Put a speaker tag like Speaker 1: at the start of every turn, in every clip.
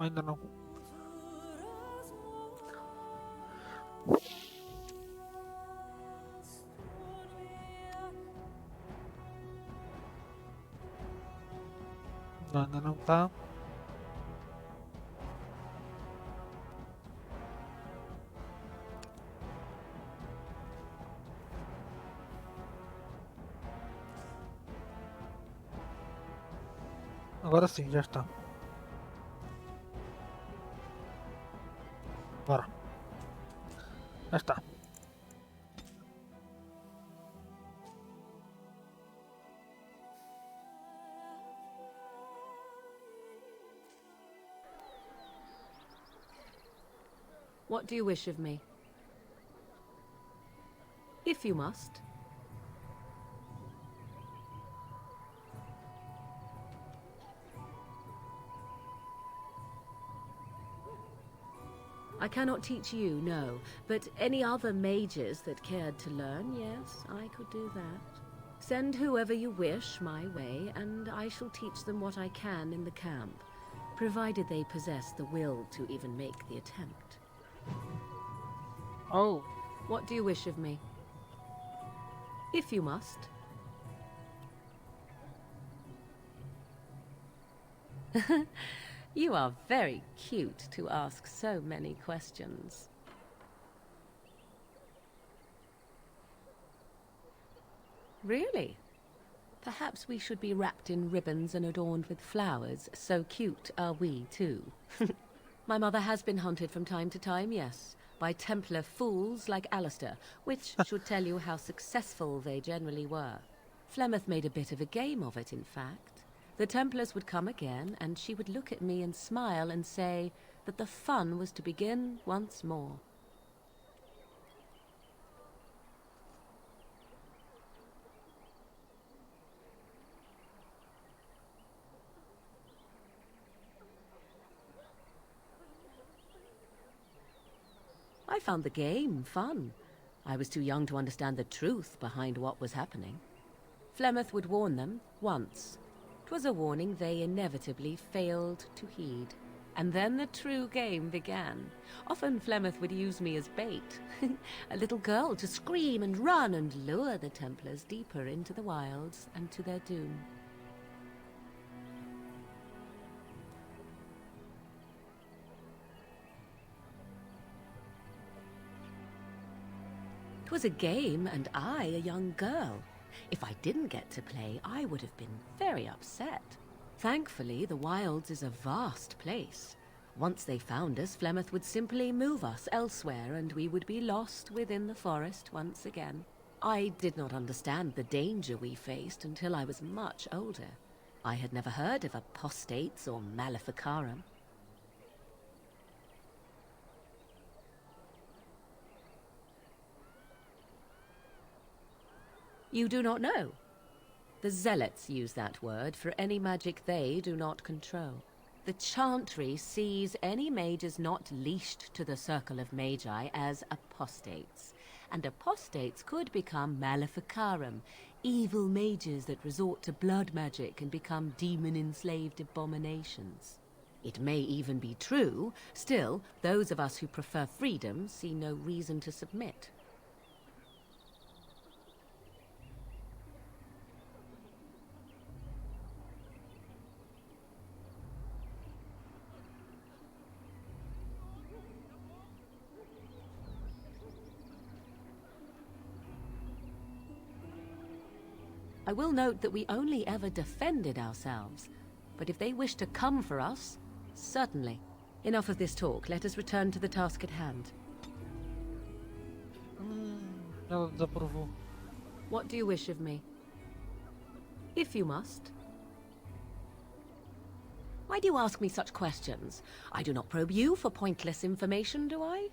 Speaker 1: Ainda não. Não, ainda não tá. Agora sim, já está. Bora. Já está.
Speaker 2: What do you wish of me? If you must. I cannot teach you, no, but any other mages that cared to learn, yes, I could do that. Send whoever you wish my way, and I shall teach them what I can in the camp, provided they possess the will to even make the attempt.
Speaker 1: Oh,
Speaker 2: What do you wish of me? If you must. You are very cute to ask so many questions. Really? Perhaps we should be wrapped in ribbons and adorned with flowers. So cute are we, too. My mother has been hunted from time to time, yes, by Templar fools like Alistair, which should tell you how successful they generally were. Flemeth made a bit of a game of it, in fact. The Templars would come again, and she would look at me and smile and say that the fun was to begin once more. I found the game fun. I was too young to understand the truth behind what was happening. Flemeth would warn them once. 'Twas a warning they inevitably failed to heed. And then the true game began. Often Flemeth would use me as bait. A little girl to scream and run and lure the Templars deeper into the wilds and to their doom. 'Twas a game, and I a young girl. If I didn't get to play, I would have been very upset. Thankfully, the wilds is a vast place. Once they found us, Flemeth would simply move us elsewhere, and we would be lost within the forest once again. I did not understand the danger we faced until I was much older. I had never heard of apostates or maleficarum. You do not know? The Zealots use that word for any magic they do not control. The Chantry sees any mages not leashed to the circle of magi as apostates. And apostates could become maleficarum, evil mages that resort to blood magic and become demon-enslaved abominations. It may even be true, still, those of us who prefer freedom see no reason to submit. I will note that we only ever defended ourselves, but if they wish to come for us, certainly. Enough of this talk, let us return to the task at hand.
Speaker 1: ela desaprovou.
Speaker 2: What do you wish of me? If you must. Why do you ask me such questions? I do not probe you for pointless information, do I?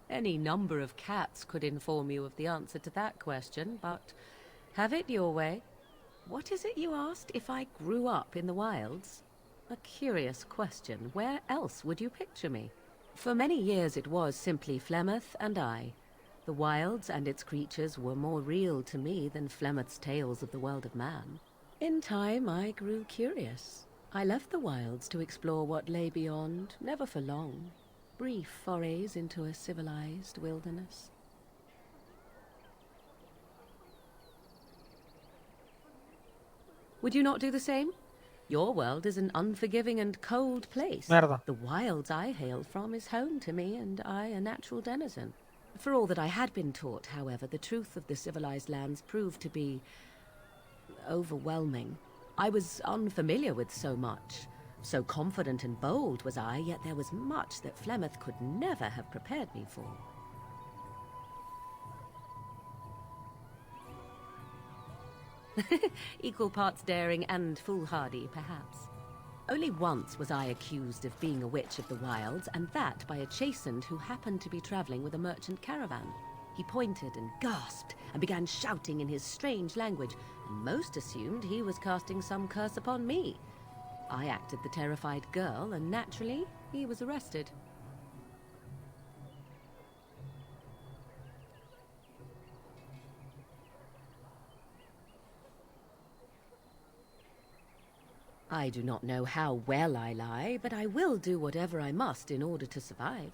Speaker 2: Any number of cats could inform you of the answer to that question, but have it your way. What is it you asked if I grew up in the wilds? A curious question. Where else would you picture me? For many years it was simply Flemeth and I. The wilds and its creatures were more real to me than Flemeth's tales of the world of man. In time, I grew curious. I left the wilds to explore what lay beyond, never for long. Brief forays into a civilized wilderness. Would you not do the same? Your world is an unforgiving and cold place.
Speaker 1: Merda.
Speaker 2: The wilds I hail from is home to me, and I a natural denizen. For all that I had been taught, however, the truth of the civilized lands proved to be overwhelming. I was unfamiliar with so much. So confident and bold was I, yet there was much that Flemeth could never have prepared me for. Equal parts daring and foolhardy, perhaps. Only once was I accused of being a witch of the wilds, and that by a chastened who happened to be traveling with a merchant caravan. He pointed and gasped and began shouting in his strange language, and most assumed he was casting some curse upon me. I acted the terrified girl, and naturally, he was arrested. I do not know how well I lie, but I will do whatever I must in order to survive.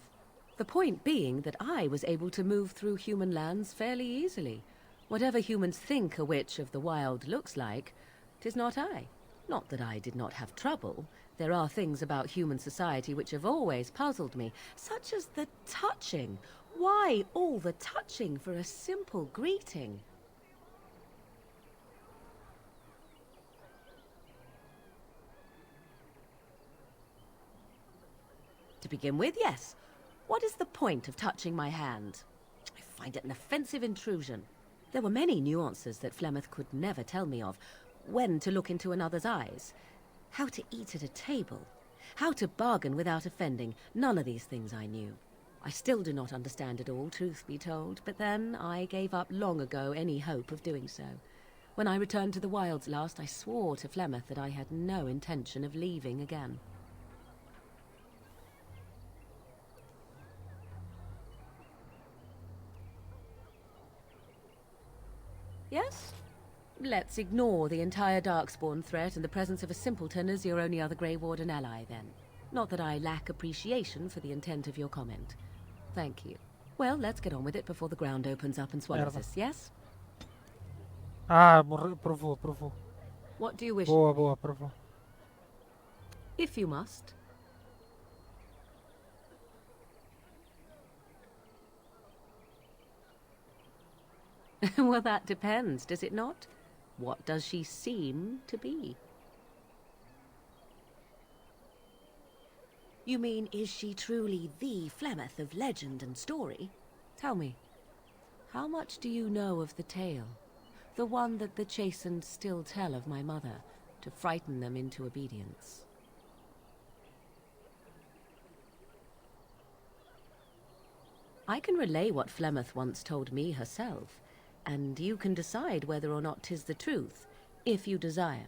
Speaker 2: The point being that I was able to move through human lands fairly easily. Whatever humans think a witch of the wild looks like, 'tis not I. Not that I did not have trouble. There are things about human society which have always puzzled me, such as the touching. Why all the touching for a simple greeting? To begin with, yes. What is the point of touching my hand? I find it an offensive intrusion. There were many nuances that Flemeth could never tell me of. When to look into another's eyes. How to eat at a table. How to bargain without offending. None of these things I knew. I still do not understand it all, truth be told, but then I gave up long ago any hope of doing so. When I returned to the wilds last, I swore to Flemeth that I had no intention of leaving again. Yes? Let's ignore the entire Darkspawn threat and the presence of a simpleton as your only other Grey Warden ally, then. Not that I lack appreciation for the intent of your comment. Thank you. Well, let's get on with it before the ground opens up and swallows
Speaker 1: Merda.
Speaker 2: us, yes?
Speaker 1: Ah, provou.
Speaker 2: What do you wish?
Speaker 1: Boa, provou.
Speaker 2: If you must. Well, that depends, does it not? What does she seem to be? You mean, is she truly the Flemeth of legend and story? Tell me, how much do you know of the tale? The one that the chastened still tell of my mother, to frighten them into obedience. I can relay what Flemeth once told me herself, and you can decide whether or not 'tis the truth, if you desire.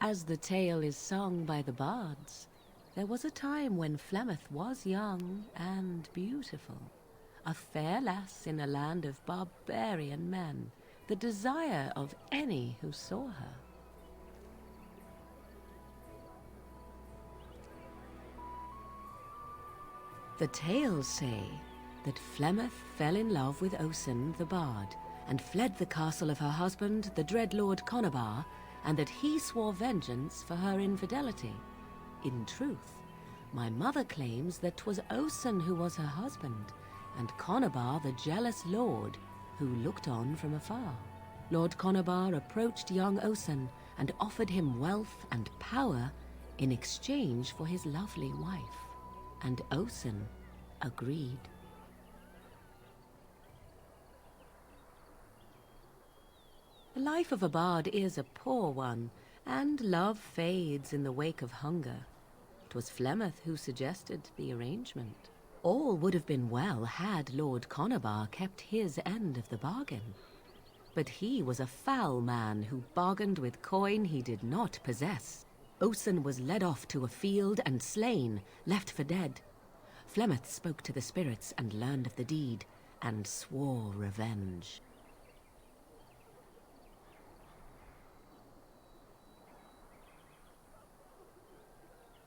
Speaker 2: As the tale is sung by the bards, there was a time when Flemeth was young and beautiful, a fair lass in a land of barbarian men, the desire of any who saw her. The tales say that Flemeth fell in love with Osen the bard, and fled the castle of her husband, the dread Lord Conabar, and that he swore vengeance for her infidelity. In truth, my mother claims that 'twas Osen who was her husband, and Conabar the jealous lord, who looked on from afar. Lord Conabar approached young Osen and offered him wealth and power in exchange for his lovely wife, and Osen agreed. The life of a bard is a poor one, and love fades in the wake of hunger. 'Twas Flemeth who suggested the arrangement. All would have been well had Lord Conabar kept his end of the bargain. But he was a foul man who bargained with coin he did not possess. Osen was led off to a field and slain, left for dead. Flemeth spoke to the spirits and learned of the deed. and swore revenge.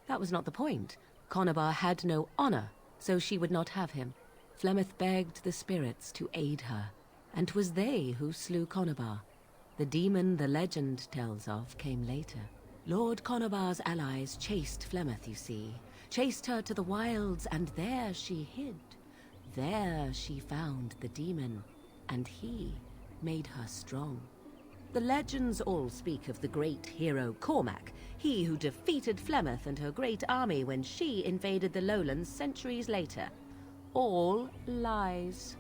Speaker 2: That was not the point. Conobar had no honor, so she would not have him. Flemeth begged the spirits to aid her, and 'twas they who slew Conobar. The demon the legend tells of came later. Lord Conobar's allies chased Flemeth, you see. Chased her to the wilds, and there she hid. There she found the demon, and he made her strong. The legends all speak of the great hero Cormac, he who defeated Flemeth and her great army when she invaded the lowlands centuries later. All lies.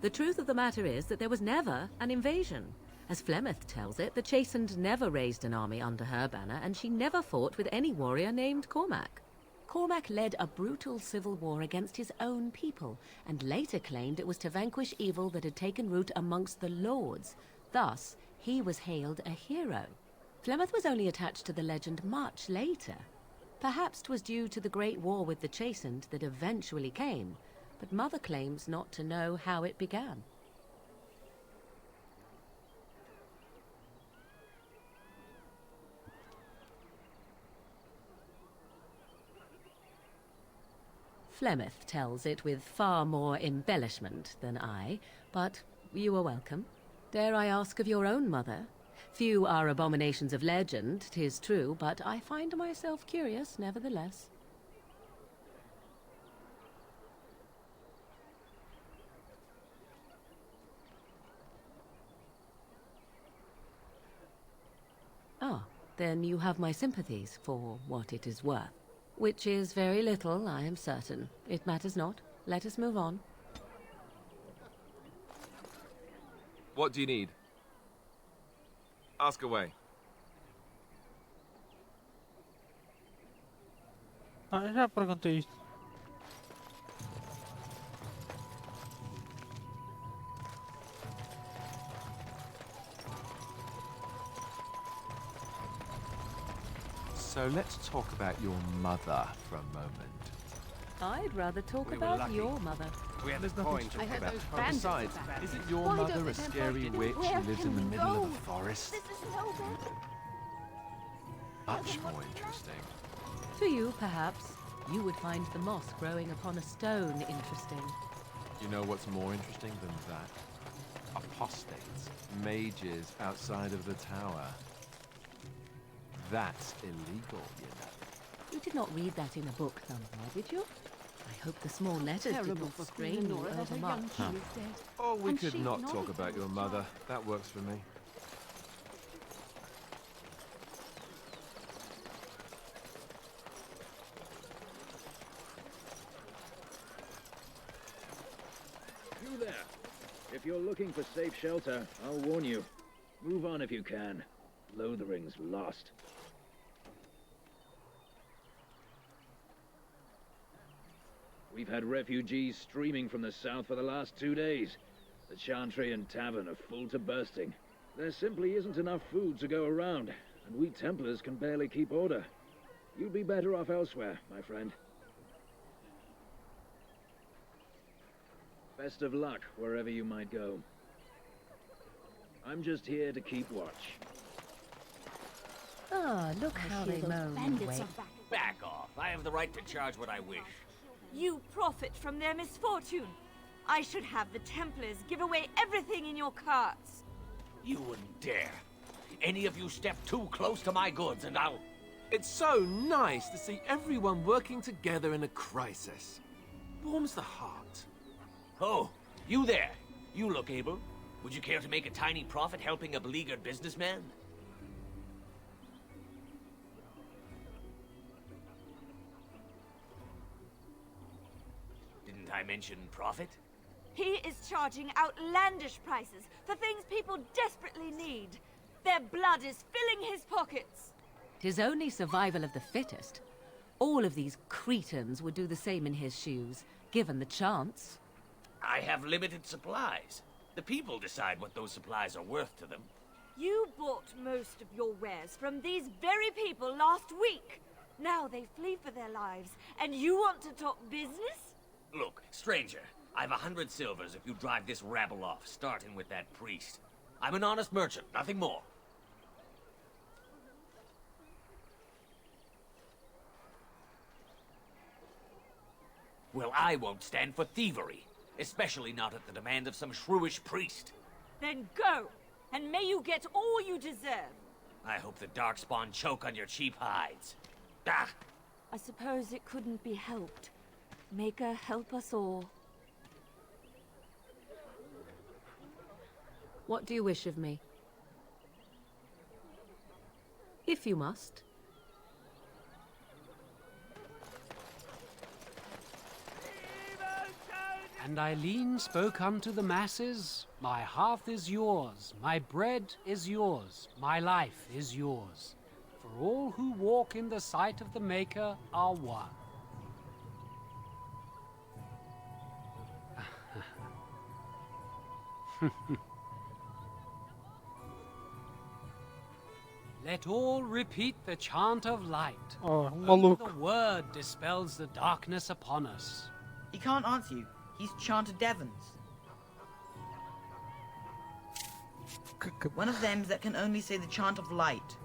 Speaker 2: The truth of the matter is that there was never an invasion. As Flemeth tells it, the Chastened never raised an army under her banner, and she never fought with any warrior named Cormac. Cormac led a brutal civil war against his own people, and later claimed it was to vanquish evil that had taken root amongst the lords. Thus, he was hailed a hero. Flemeth was only attached to the legend much later. Perhaps 'twas due to the great war with the Chastened that eventually came, but Mother claims not to know how it began. Flemeth tells it with far more embellishment than I, but you are welcome. Dare I ask of your own mother? Few are abominations of legend, 'tis true, but I find myself curious nevertheless. Ah, then you have my sympathies for what it is worth. Which is very little, I am certain. It matters not. Let us move on.
Speaker 3: What do you need? Ask away.
Speaker 1: Ah, já perguntei isto.
Speaker 3: So let's talk about your mother for a moment.
Speaker 2: I'd rather talk
Speaker 4: We were
Speaker 2: about
Speaker 4: lucky.
Speaker 2: your mother.
Speaker 4: We had
Speaker 3: There's
Speaker 4: a
Speaker 3: nothing
Speaker 4: point
Speaker 3: to
Speaker 4: to
Speaker 3: talk
Speaker 4: talk
Speaker 3: about.
Speaker 4: about.
Speaker 3: Oh, besides, isn't your
Speaker 2: Why don't
Speaker 3: mother
Speaker 2: the
Speaker 3: a
Speaker 2: temple
Speaker 3: scary
Speaker 2: do-
Speaker 3: witch
Speaker 2: Where
Speaker 3: who lives
Speaker 2: can
Speaker 3: in the
Speaker 2: we
Speaker 3: middle
Speaker 2: go?
Speaker 3: of the forest?
Speaker 2: This is no good.
Speaker 3: Much more interesting.
Speaker 2: To you, perhaps. You would find the moss growing upon a stone interesting.
Speaker 3: You know what's more interesting than that? Apostates, mages outside of the tower. That's illegal, you know.
Speaker 2: You did not read that in a book somewhere, did you? I hope the small letters did
Speaker 5: Terrible
Speaker 2: not
Speaker 5: for
Speaker 2: strain
Speaker 5: Queen
Speaker 2: you
Speaker 5: Nora that her
Speaker 2: overmuch.
Speaker 5: young king is dead.
Speaker 3: Or we
Speaker 5: And
Speaker 3: could
Speaker 5: she
Speaker 3: not
Speaker 5: not
Speaker 3: talk
Speaker 5: even
Speaker 3: about your
Speaker 5: a
Speaker 3: mother.
Speaker 5: child.
Speaker 3: That works for me.
Speaker 6: You there. If you're looking for safe shelter, I'll warn you. Move on if you can. Lothering's lost. We've had refugees streaming from the south for the last 2 days. The Chantry and Tavern are full to bursting. There simply isn't enough food to go around, and we Templars can barely keep order. You'd be better off elsewhere, my friend. Best of luck wherever you might go. I'm just here to keep watch.
Speaker 2: Ah, look how they moan and
Speaker 5: Bandits
Speaker 2: wait.
Speaker 5: are back.
Speaker 4: Back off. I have the right to charge what I wish.
Speaker 7: You profit from their misfortune. I should have the Templars give away everything in your carts.
Speaker 4: You wouldn't dare. Any of you step too close to my goods and I'll...
Speaker 8: It's so nice to see everyone working together in a crisis. Warms the heart.
Speaker 4: Oh, you there. You look able. Would you care to make a tiny profit helping a beleaguered businessman? Didn't I mention profit?
Speaker 7: He is charging outlandish prices for things people desperately need. Their blood is filling his pockets.
Speaker 2: 'Tis only survival of the fittest. All of these cretins would do the same in his shoes, given the chance.
Speaker 4: I have limited supplies. The people decide what those supplies are worth to them.
Speaker 7: You bought most of your wares from these very people last week. Now they flee for their lives, and you want to talk business?
Speaker 4: Look, stranger, I've 100 silvers if you drive this rabble off, starting with that priest. I'm an honest merchant, nothing more. Well, I won't stand for thievery, especially not at the demand of some shrewish priest.
Speaker 7: Then go, and may you get all you deserve.
Speaker 4: I hope the Darkspawn choke on your cheap hides. Ah!
Speaker 7: I suppose it couldn't be helped. Maker, help us all.
Speaker 2: What do you wish of me? If you must.
Speaker 5: And Eileen spoke unto the masses, my hearth is yours, my bread is yours, my life is yours. For all who walk in the sight of the Maker are one. Let all repeat the chant of light.
Speaker 1: Oh,
Speaker 5: Only
Speaker 1: maluco.
Speaker 5: the word dispels the darkness upon us.
Speaker 9: He can't answer you. He's chanted Devons. One of them that can only say the chant of light.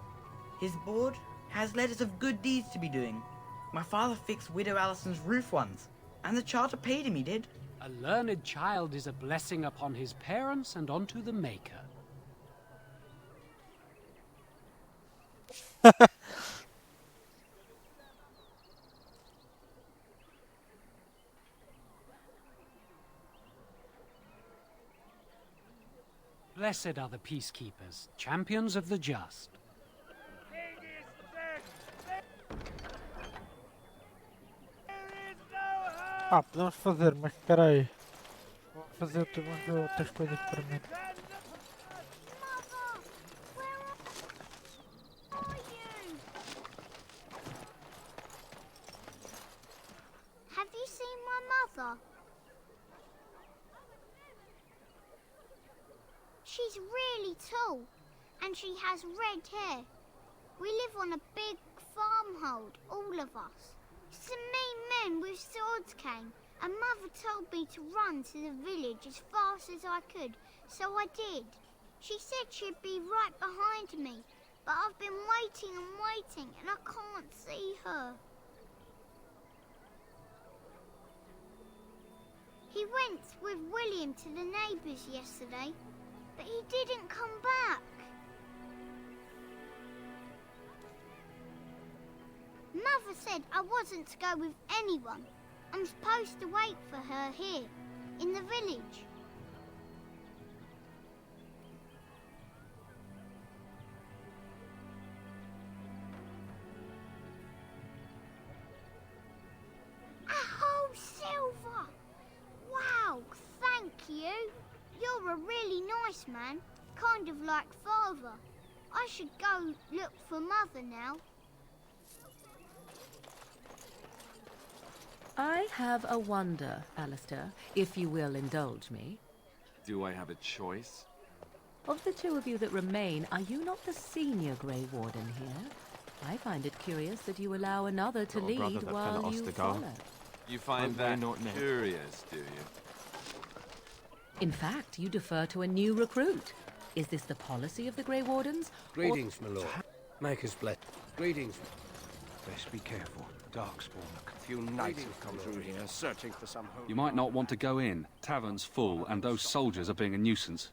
Speaker 9: His board has letters of good deeds to be doing. My father fixed Widow Allison's roof once, and the charter paid him, he did.
Speaker 5: A learned child is a blessing upon his parents and onto the Maker. Blessed are the peacekeepers, champions of the just.
Speaker 1: Ah, podemos fazer, mas espera aí. Vou fazer outras coisas primeiro.
Speaker 10: Have you seen my mother? She's really tall, and she has red hair. We live on a big farmhold, all of us. Some mean men with swords came, and Mother told me to run to the village as fast as I could, so I did. She said she'd be right behind me, but I've been waiting and waiting, and I can't see her. He went with William to the neighbours yesterday, but he didn't come back. Mother said I wasn't to go with anyone. I'm supposed to wait for her here, in the village. A whole silver! Wow, thank you. You're a really nice man, kind of like Father. I should go look for Mother now.
Speaker 2: I have a wonder, Alistair, if you will indulge me.
Speaker 3: Do I have a choice?
Speaker 2: Of the two of you that remain, are you not the senior Grey Warden here? I find it curious that you allow another to
Speaker 3: Got a brother
Speaker 2: lead
Speaker 3: that
Speaker 2: while
Speaker 3: fell
Speaker 2: you
Speaker 3: Ostagar.
Speaker 2: follow.
Speaker 3: You find
Speaker 8: We're
Speaker 3: that
Speaker 8: not men.
Speaker 3: curious, do you?
Speaker 2: In fact, you defer to a new recruit. Is this the policy of the Grey Wardens?
Speaker 11: Greetings, my lord. Maker's bless. Greetings. Best be careful. Darkspawn.
Speaker 12: A few knights have come through here, searching for some hope.
Speaker 13: You might not want to go in. Tavern's full, and those soldiers are being a nuisance.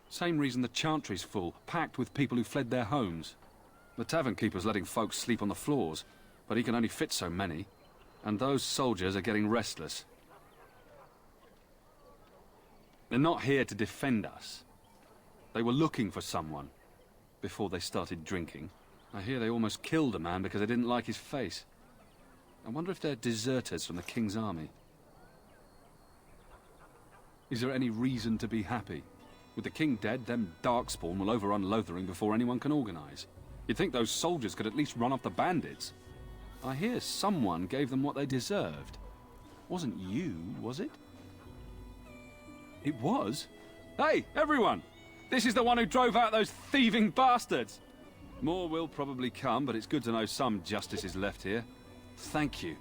Speaker 13: Same reason the Chantry's full, packed with people who fled their homes. The tavern keeper's letting folks sleep on the floors, but he can only fit so many. And those soldiers are getting restless. They're not here to defend us. They were looking for someone before they started drinking. I hear they almost killed a man because they didn't like his face. I wonder if they're deserters from the King's army. Is there any reason to be happy? With the King dead, them Darkspawn will overrun Lothering before anyone can organize. You'd think those soldiers could at least run off the bandits. I hear someone gave them what they deserved. Wasn't you, was it? It was? Hey, everyone! This is the one who drove out those thieving bastards! More will probably come, but it's good to know some justice is left here. Thank you.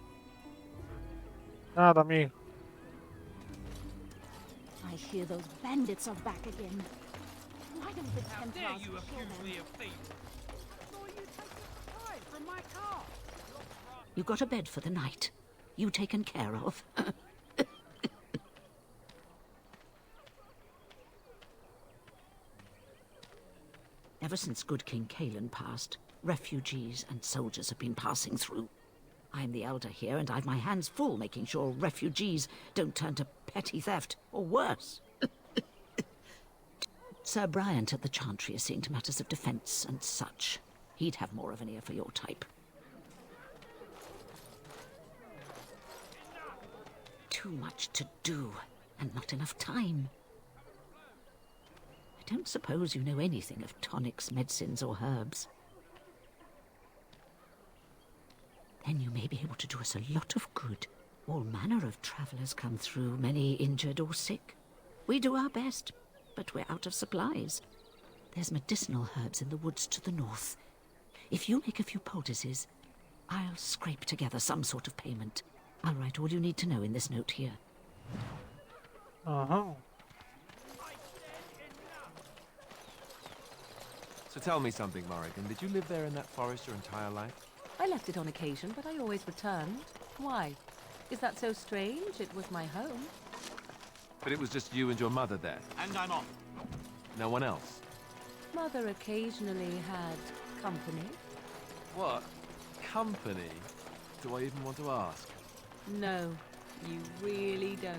Speaker 1: Nada, amigo.
Speaker 14: I hear those bandits are back again. Why don't the
Speaker 5: How
Speaker 14: Templars
Speaker 5: dare you
Speaker 14: kill
Speaker 5: accuse
Speaker 14: them?
Speaker 5: me of thieves? I saw you take the supplies from my car.
Speaker 14: You got a bed for the night. You taken care of. Ever since good King Kalen passed, refugees and soldiers have been passing through. I'm the elder here, and I've my hands full making sure refugees don't turn to petty theft, or worse. Sir Bryant at the Chantry is seeing to matters of defence and such. He'd have more of an ear for your type. Too much to do, and not enough time. I don't suppose you know anything of tonics, medicines, or herbs. Then you may be able to do us a lot of good. All manner of travellers come through, many injured or sick. We do our best, but we're out of supplies. There's medicinal herbs in the woods to the north. If you make a few poultices, I'll scrape together some sort of payment. I'll write all you need to know in this note here.
Speaker 1: Uh-huh.
Speaker 3: So tell me something, Morrigan. Did you live there in that forest your entire life?
Speaker 2: I left it on occasion, but I always returned. Why? Is that so strange? It was my home.
Speaker 3: But it was just you and your mother there.
Speaker 4: And I'm off.
Speaker 3: No one else.
Speaker 2: Mother occasionally had company.
Speaker 3: What? Company? Do I even want to ask?
Speaker 2: No, you really don't.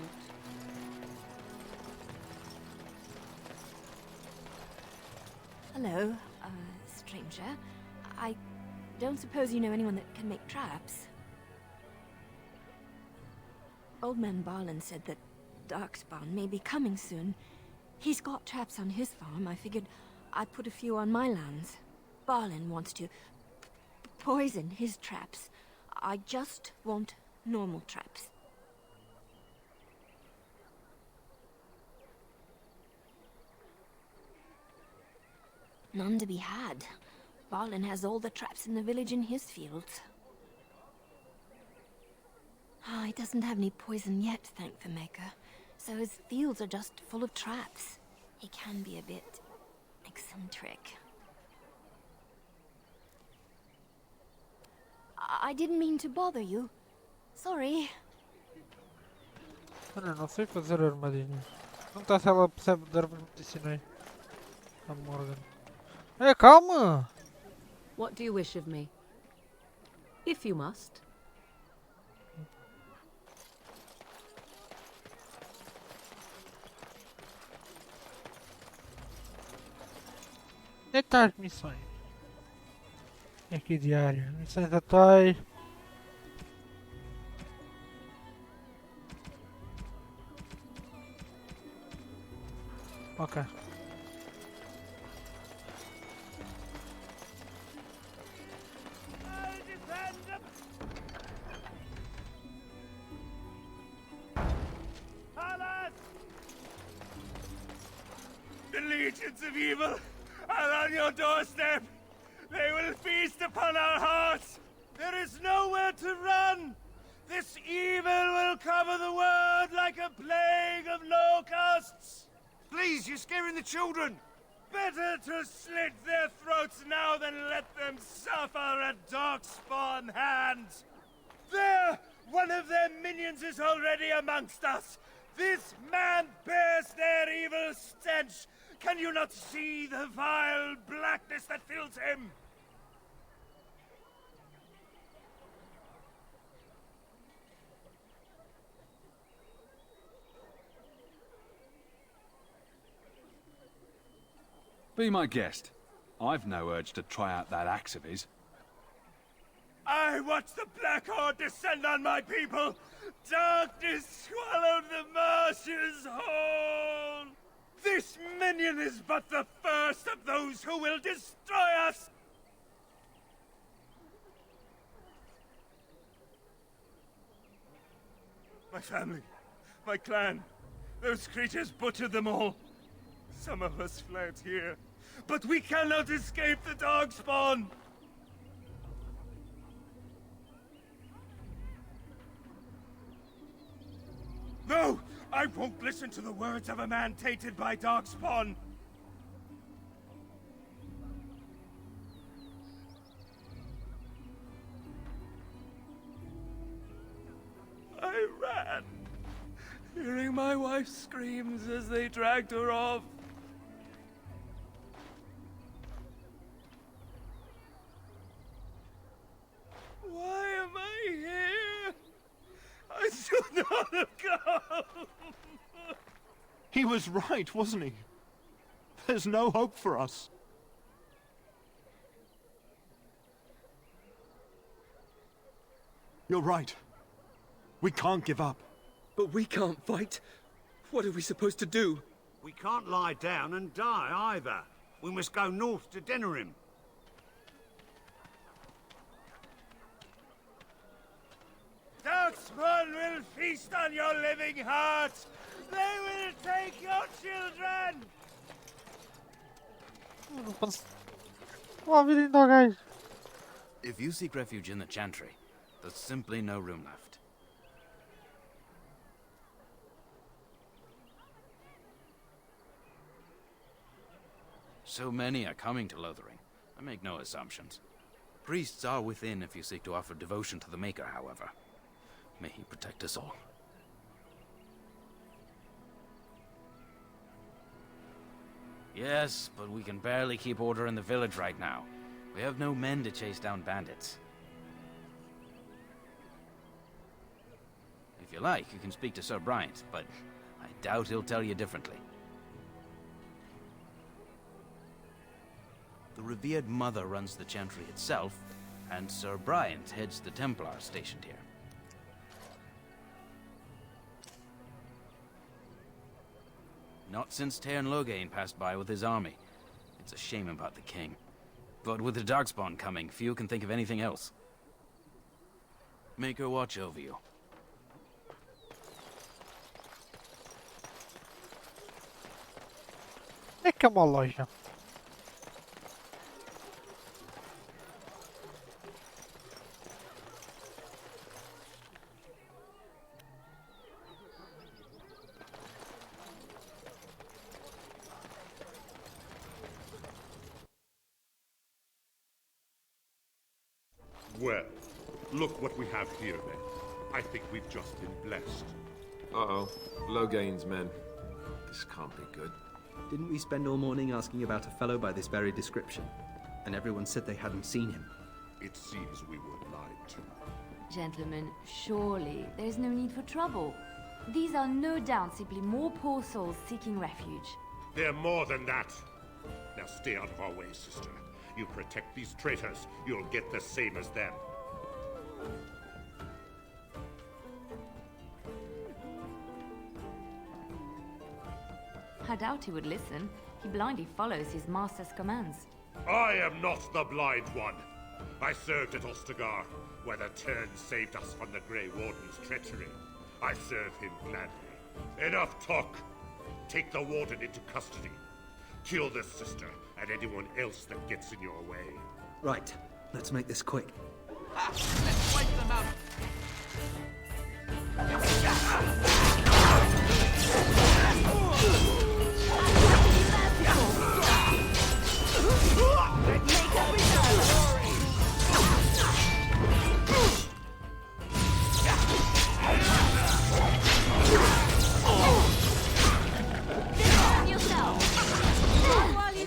Speaker 7: Hello, stranger. I don't suppose you know anyone that can make traps? Old man Barlin said that Darkspawn may be coming soon. He's got traps on his farm. I figured I'd put a few on my lands. Barlin wants to poison his traps. I just want normal traps. None to be had. Barlin has all the traps in the village in his fields. Ah, he doesn't have any poison yet, thank the Maker. So his fields are just full of traps. He can be a bit eccentric. I didn't mean to bother you. Sorry.
Speaker 1: Olha, não sei fazer armadilhas. Não está se ela percebe de ervas medicinais. A Morgan. Calma!
Speaker 2: What do you wish of me? If you must.
Speaker 1: Onde é que tá as missões? Aqui diário. Missões atuais. Ok.
Speaker 15: The legions of evil are on your doorstep. They will feast upon our hearts. There is nowhere to run. This evil will cover the world like a plague of locusts.
Speaker 12: Please, you're scaring the children.
Speaker 15: Better to slit their throats now than let them suffer at Darkspawn hands. There! One of their minions is already amongst us. This man bears their evil stench. Can you not see the vile blackness that fills him?
Speaker 13: Be my guest. I've no urge to try out that axe of his.
Speaker 15: I watch the Black Horde descend on my people. Darkness swallowed the marshes whole. This minion is but the first of those who will destroy us. My family, my clan, Those creatures butchered them all. Some of us fled here, but we cannot escape the darkspawn. No! I won't listen to the words of a man tainted by darkspawn. I ran, hearing my wife's screams as they dragged her off. Why am I here? I should not have come!
Speaker 12: He was right, wasn't he? There's no hope for us. You're right. We can't give up.
Speaker 11: But we can't fight. What are we supposed to do?
Speaker 12: We can't lie down and die either. We must go north to Denerim.
Speaker 15: Darkspawn will feast on your living hearts! They will take your children!
Speaker 16: If you seek refuge in the Chantry, there's simply no room left. So many are coming to Lothering. I make no assumptions. Priests are within if you seek to offer devotion to the Maker, however. May he protect us all. Yes, but we can barely keep order in the village right now. We have no men to chase down bandits. If you like, you can speak to Sir Bryant, but I doubt he'll tell you differently. The revered mother runs the Chantry itself, and Sir Bryant heads the Templars stationed here. Not since Tairn Loghain passed by with his army. It's a shame about the king. But with the Darkspawn coming, few can think of anything else. Make her watch over you.
Speaker 1: É que é uma loja.
Speaker 17: Well, look what we have here, then. I think we've just been blessed.
Speaker 3: Uh-oh. Loghain's men. This can't be good.
Speaker 18: Didn't we spend all morning asking about a fellow by this very description? And everyone said they hadn't seen him.
Speaker 17: It seems we were lied to.
Speaker 19: Gentlemen, surely there's no need for trouble. These are no doubt simply more poor souls seeking refuge.
Speaker 17: They're more than that. Now stay out of our way, sister. You protect these traitors, you'll get the same as them.
Speaker 19: I doubt he would listen. He blindly follows his master's commands.
Speaker 17: I am not the blind one. I served at Ostagar, where the Tern saved us from the Grey Warden's treachery. I serve him gladly. Enough talk! Take the Warden into custody. Kill this sister and anyone else that gets in your way.
Speaker 18: Right, let's make this quick.
Speaker 8: Let's wipe them out!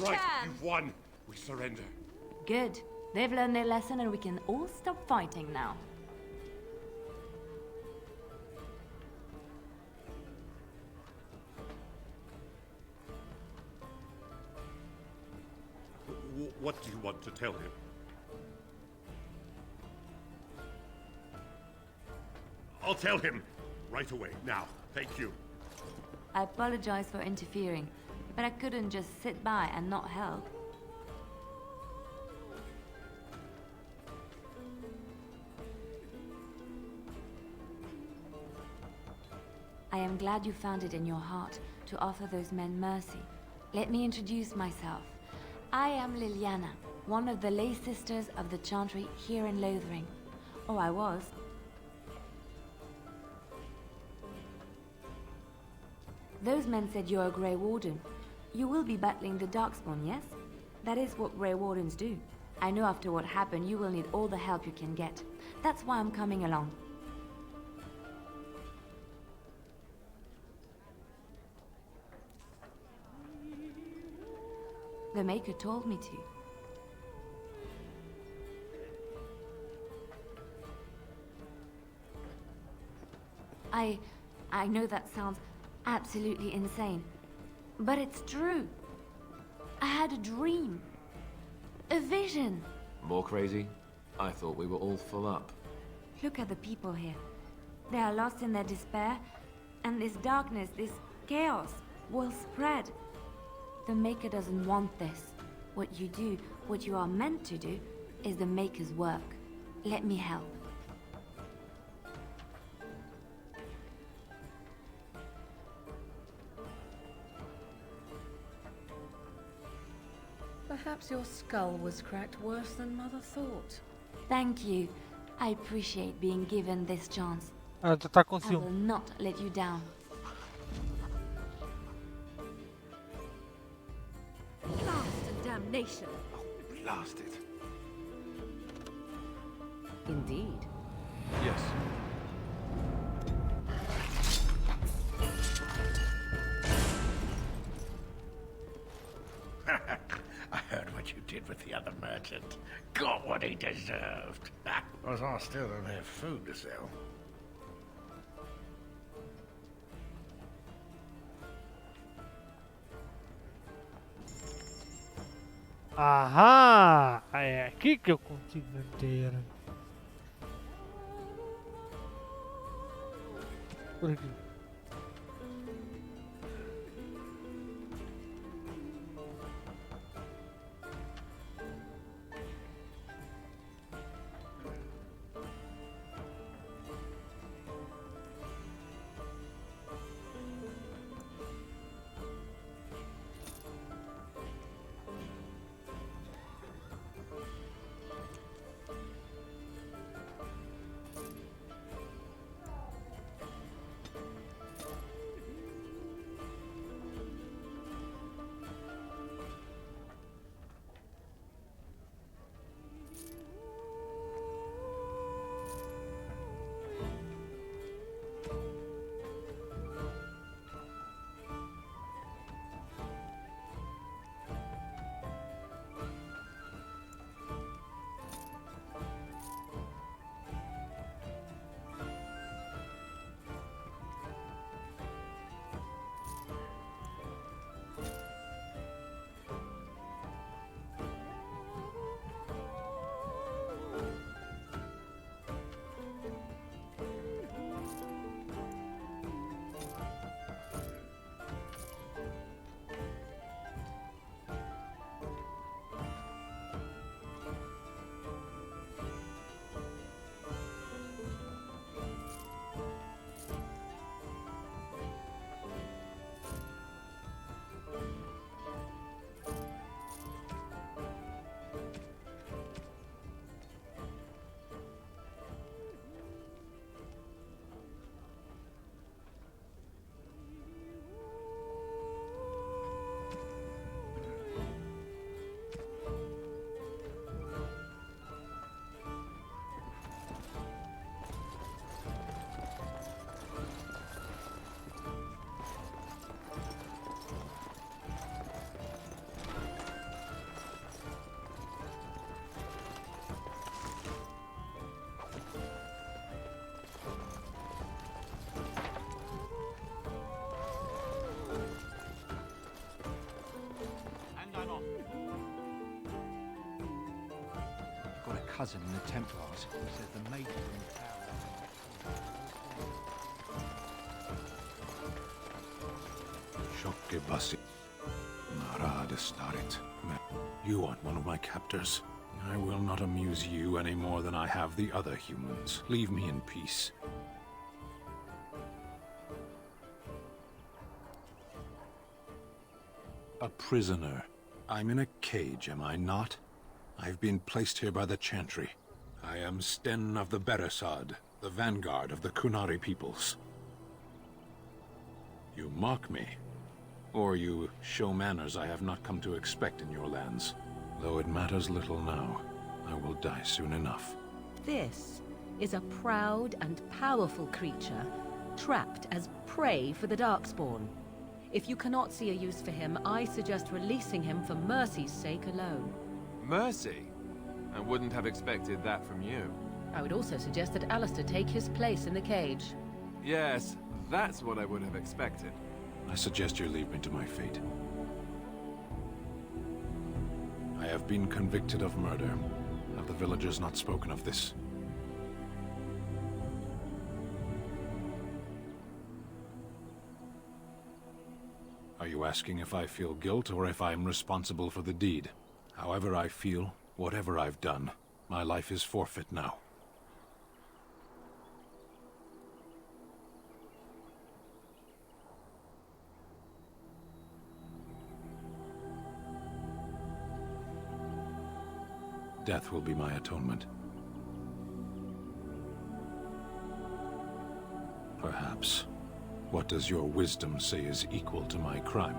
Speaker 17: Right, you've won. We surrender.
Speaker 19: Good. They've learned their lesson and we can all stop fighting now.
Speaker 17: What do you want to tell him? I'll tell him right away, now. Thank you.
Speaker 19: I apologize for interfering, but I couldn't just sit by and not help. I am glad you found it in your heart to offer those men mercy. Let me introduce myself. I am Liliana, one of the lay sisters of the Chantry here in Lothering. Or I was. Those men said you're a Grey Warden. You will be battling the Darkspawn, yes? That is what Grey Wardens do. I know after what happened, you will need all the help you can get. That's why I'm coming along. The Maker told me to. I know that sounds absolutely insane, but it's true. I had a dream. A vision.
Speaker 3: More crazy? I thought we were all full up.
Speaker 19: Look at the people here. They are lost in their despair, and this darkness, this chaos, will spread. The Maker doesn't want this. What you do, what you are meant to do, is the Maker's work. Let me help.
Speaker 2: Perhaps your skull was cracked worse than Mother thought.
Speaker 19: Thank you. I appreciate being given this chance.
Speaker 1: Ah, tu tá com
Speaker 19: I will
Speaker 1: ciúme.
Speaker 19: not let you down.
Speaker 14: Blast and damnation.
Speaker 11: Blast it.
Speaker 2: Indeed.
Speaker 13: Yes.
Speaker 17: I heard what you did with the other merchant. Got what he deserved.
Speaker 11: Was I still don't have food to sell?
Speaker 1: Aham! É aqui que eu consigo vender. Por aqui.
Speaker 11: Got a cousin in the Templars who says the Maker in power.
Speaker 17: Shokke Basi. Narade Starit. You want one of my captors? I will not amuse you any more than I have the other humans. Leave me in peace.
Speaker 20: A prisoner. I'm in a cage, am I not? I've been placed here by the Chantry. I am Sten of the Beresad, the vanguard of the Kunari peoples. You mock me, or you show manners I have not come to expect in your lands. Though it matters little now, I will die soon enough.
Speaker 2: This is a proud and powerful creature, trapped as prey for the Darkspawn. If you cannot see a use for him, I suggest releasing him for mercy's sake alone.
Speaker 3: Mercy? I wouldn't have expected that from you.
Speaker 2: I would also suggest that Alistair take his place in the cage.
Speaker 3: Yes, that's what I would have expected.
Speaker 20: I suggest you leave me to my fate. I have been convicted of murder. Have the villagers not spoken of this? Are you asking if I feel guilt or if I'm responsible for the deed? However I feel, whatever I've done, my life is forfeit now. Death will be my atonement. Perhaps. What does your wisdom say is equal to my crime?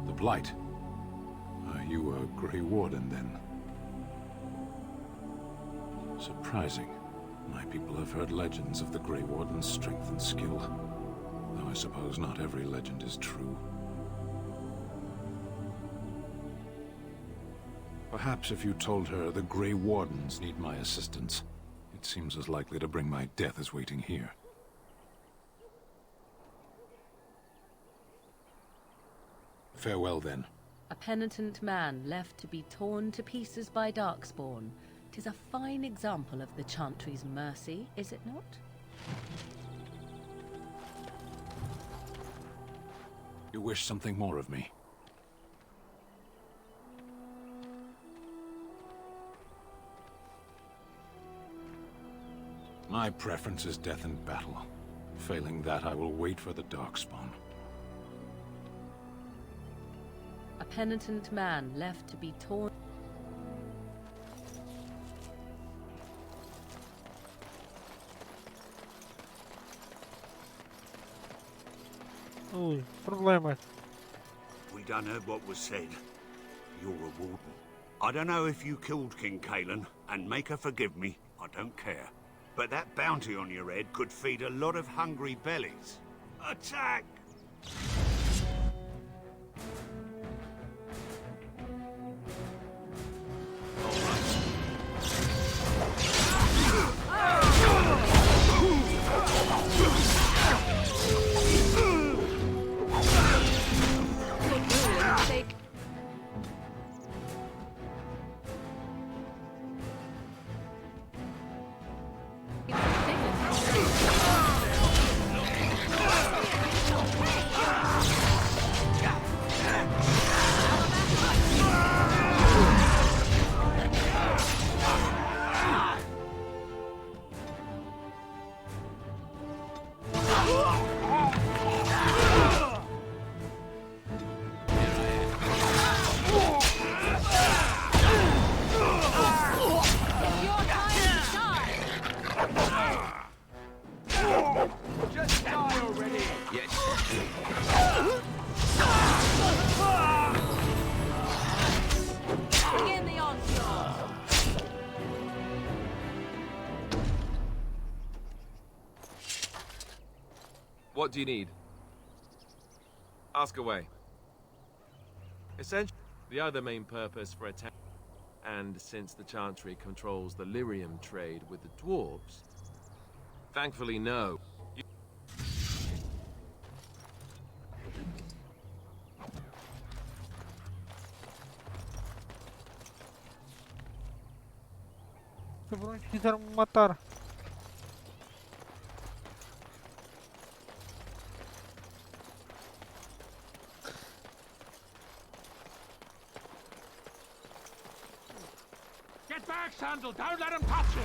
Speaker 20: The Blight. Are you a Grey Warden, then? Surprising. My people have heard legends of the Grey Warden's strength and skill. Though I suppose not every legend is true. Perhaps if you told her the Grey Wardens need my assistance, it seems as likely to bring my death as waiting here. Farewell, then.
Speaker 2: A penitent man left to be torn to pieces by Darkspawn. 'Tis a fine example of the Chantry's mercy, is it not?
Speaker 20: You wish something more of me? My preference is death in battle. Failing that, I will wait for the Darkspawn.
Speaker 2: A penitent man left to be torn...
Speaker 1: Ui, problema.
Speaker 17: We done heard what was said. You're a warden. I don't know if you killed King Kalen, and make her forgive me, I don't care. But that bounty on your head could feed a lot of hungry bellies. Attack!
Speaker 3: What do you need? Ask away. Essentially, the other main purpose for attack, and since the Chantry controls the lyrium trade with the dwarves, thankfully no.
Speaker 1: Cabrões quiseram me matar.
Speaker 15: Get back, Sandal! Don't let him touch you!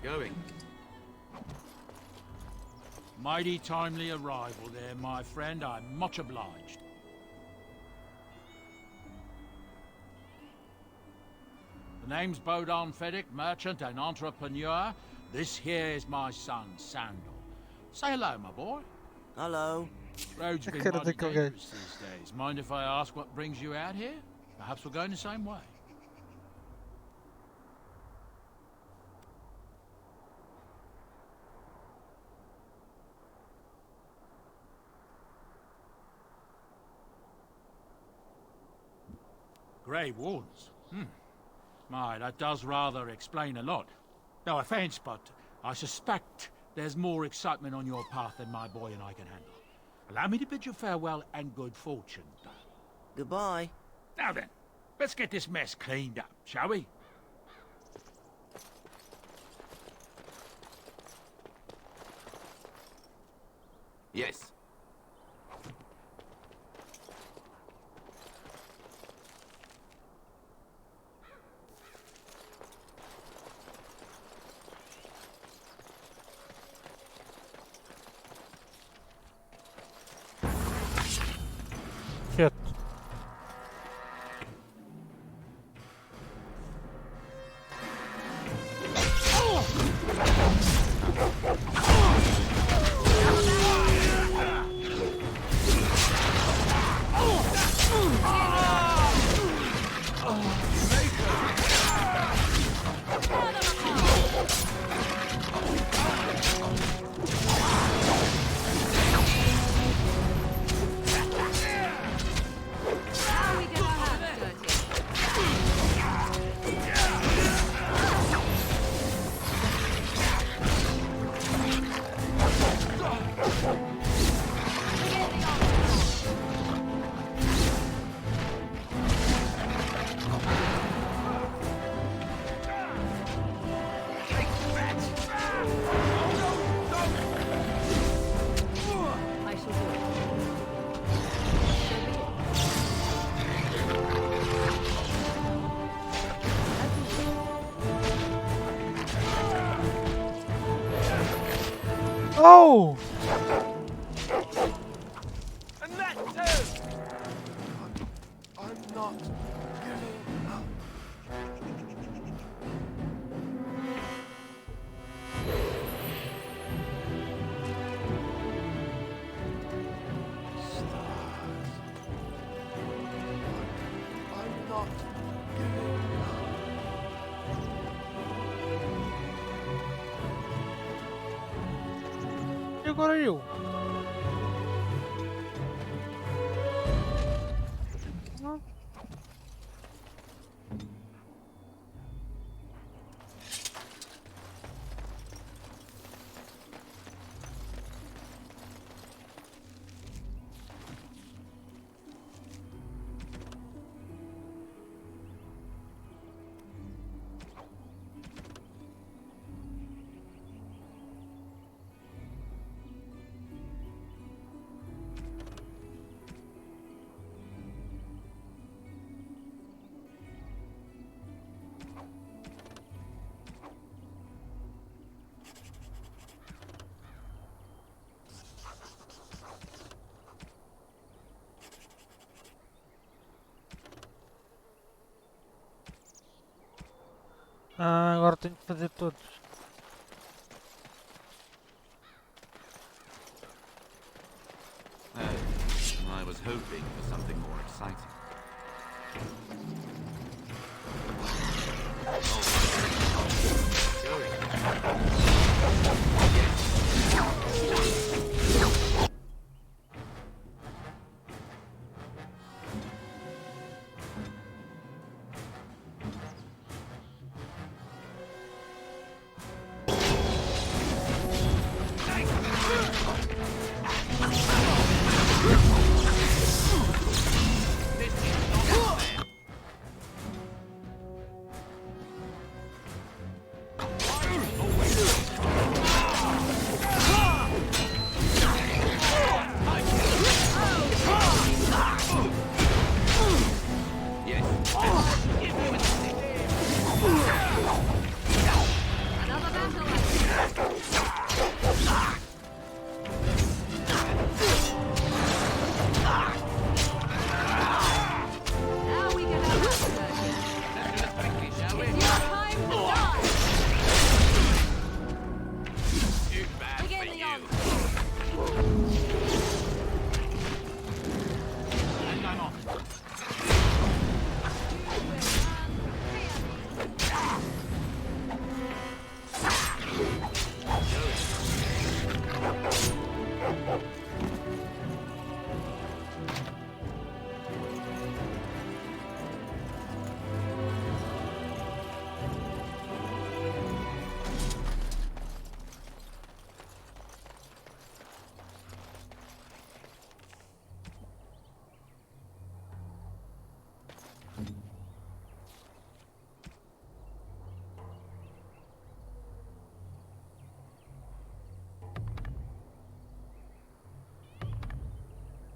Speaker 3: Going.
Speaker 2: Mighty timely arrival there, my friend. I'm much obliged. The name's Bodon Feddick, merchant and entrepreneur. This here is my son, Sandal. Say hello, my boy.
Speaker 21: Hello.
Speaker 2: Road's been mighty dangerous these days. Mind if I ask what brings you out here? Perhaps we're going the same way. Grey Wardens? My, that does rather explain a lot. No offense, but I suspect there's more excitement on your path than my boy and I can handle. Allow me to bid you farewell and good fortune.
Speaker 21: Goodbye.
Speaker 2: Now then, let's get this mess cleaned up, shall we?
Speaker 8: Yes.
Speaker 1: Shit. Oh!
Speaker 8: And that too! I'm not giving up. I'm not giving up.
Speaker 1: You go to you. Ah, agora tenho que fazer todos.
Speaker 6: Oh, I was hoping for something more exciting.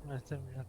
Speaker 1: Esta é melhor.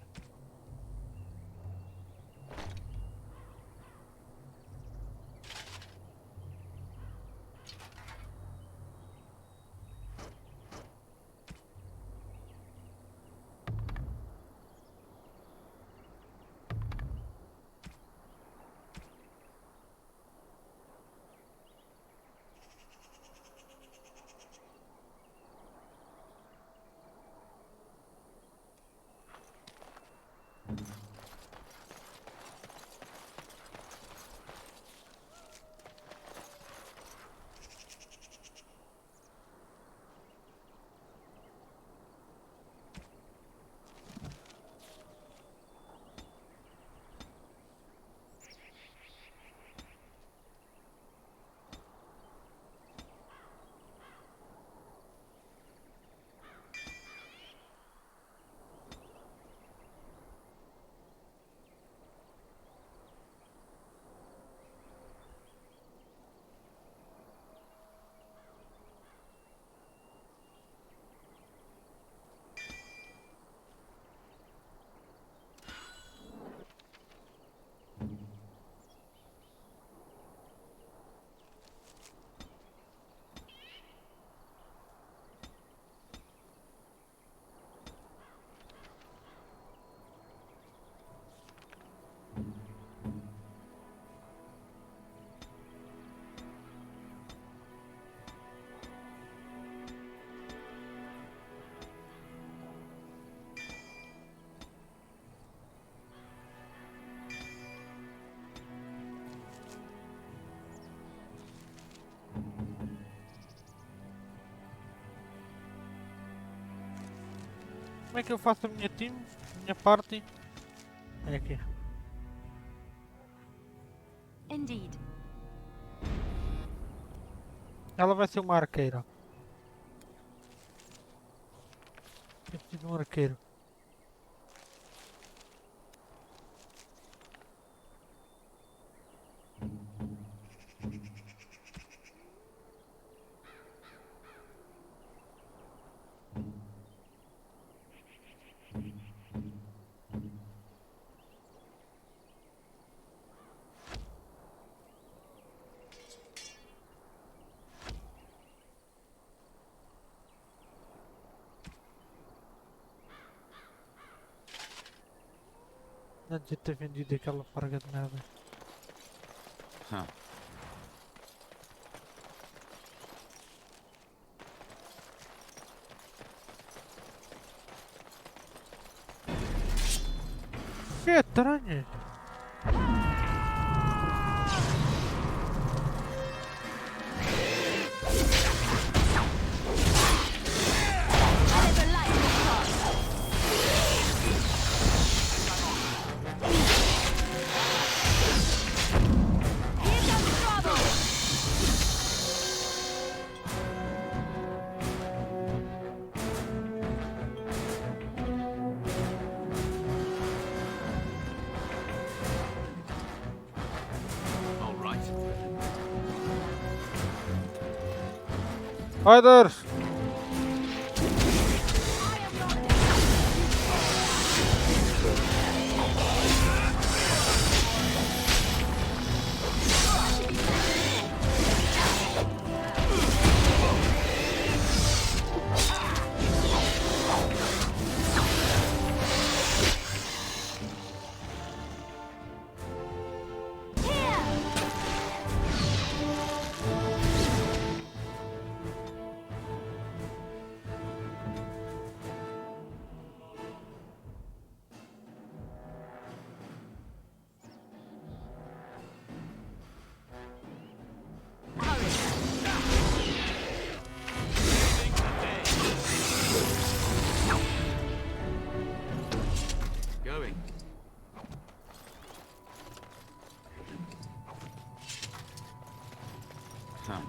Speaker 1: Como é que eu faço a minha team? A minha party? É aqui.
Speaker 19: Indeed.
Speaker 1: Ela vai ser uma arqueira. Eu preciso de um arqueiro. Não devia ter vendido aquela farga de merda.
Speaker 6: Huh.
Speaker 1: Que estranho. Haydır.
Speaker 3: Going.
Speaker 13: Huh.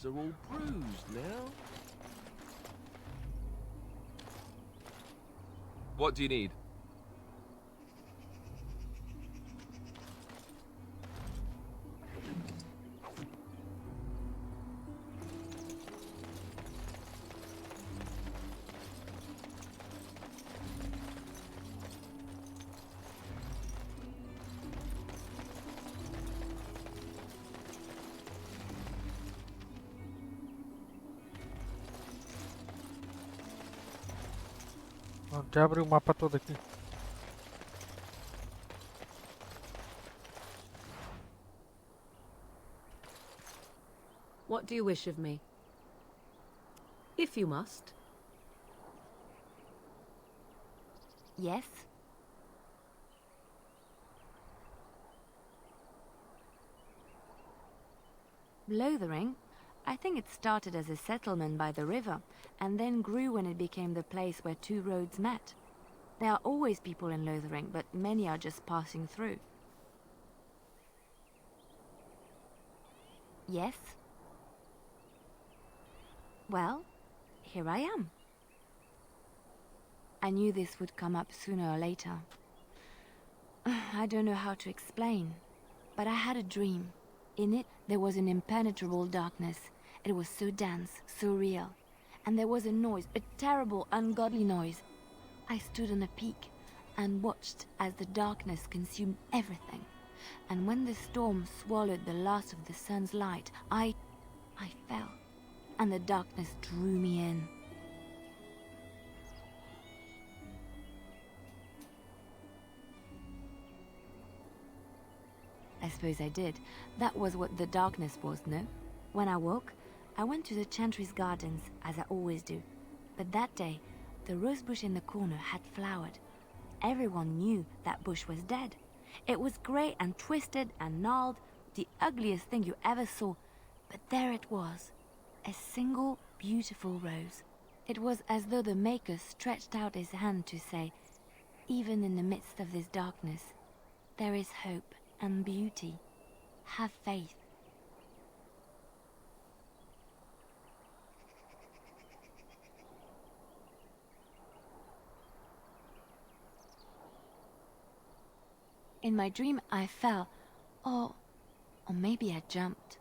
Speaker 8: Are all bruised now.
Speaker 3: What do you need?
Speaker 1: Já abri o mapa todo aqui.
Speaker 2: What do you wish of me? If you must.
Speaker 19: Yes? Lothering? I think it started as a settlement by the river, and then grew when it became the place where two roads met. There are always people in Lothering, but many are just passing through. Yes? Well, here I am. I knew this would come up sooner or later. I don't know how to explain, but I had a dream. In it, there was an impenetrable darkness. It was so dense, so real. And there was a noise, a terrible, ungodly noise. I stood on a peak and watched as the darkness consumed everything. and when the storm swallowed the last of the sun's light, I fell, and the darkness drew me in. I suppose I did. That was what the darkness was, no? When I woke, I went to the Chantry's gardens, as I always do. But that day, the rose bush in the corner had flowered. Everyone knew that bush was dead. It was grey and twisted and gnarled, the ugliest thing you ever saw. But there it was, a single beautiful rose. It was as though the Maker stretched out his hand to say, even in the midst of this darkness, there is hope and beauty. Have faith. In my dream, I fell, or maybe I jumped.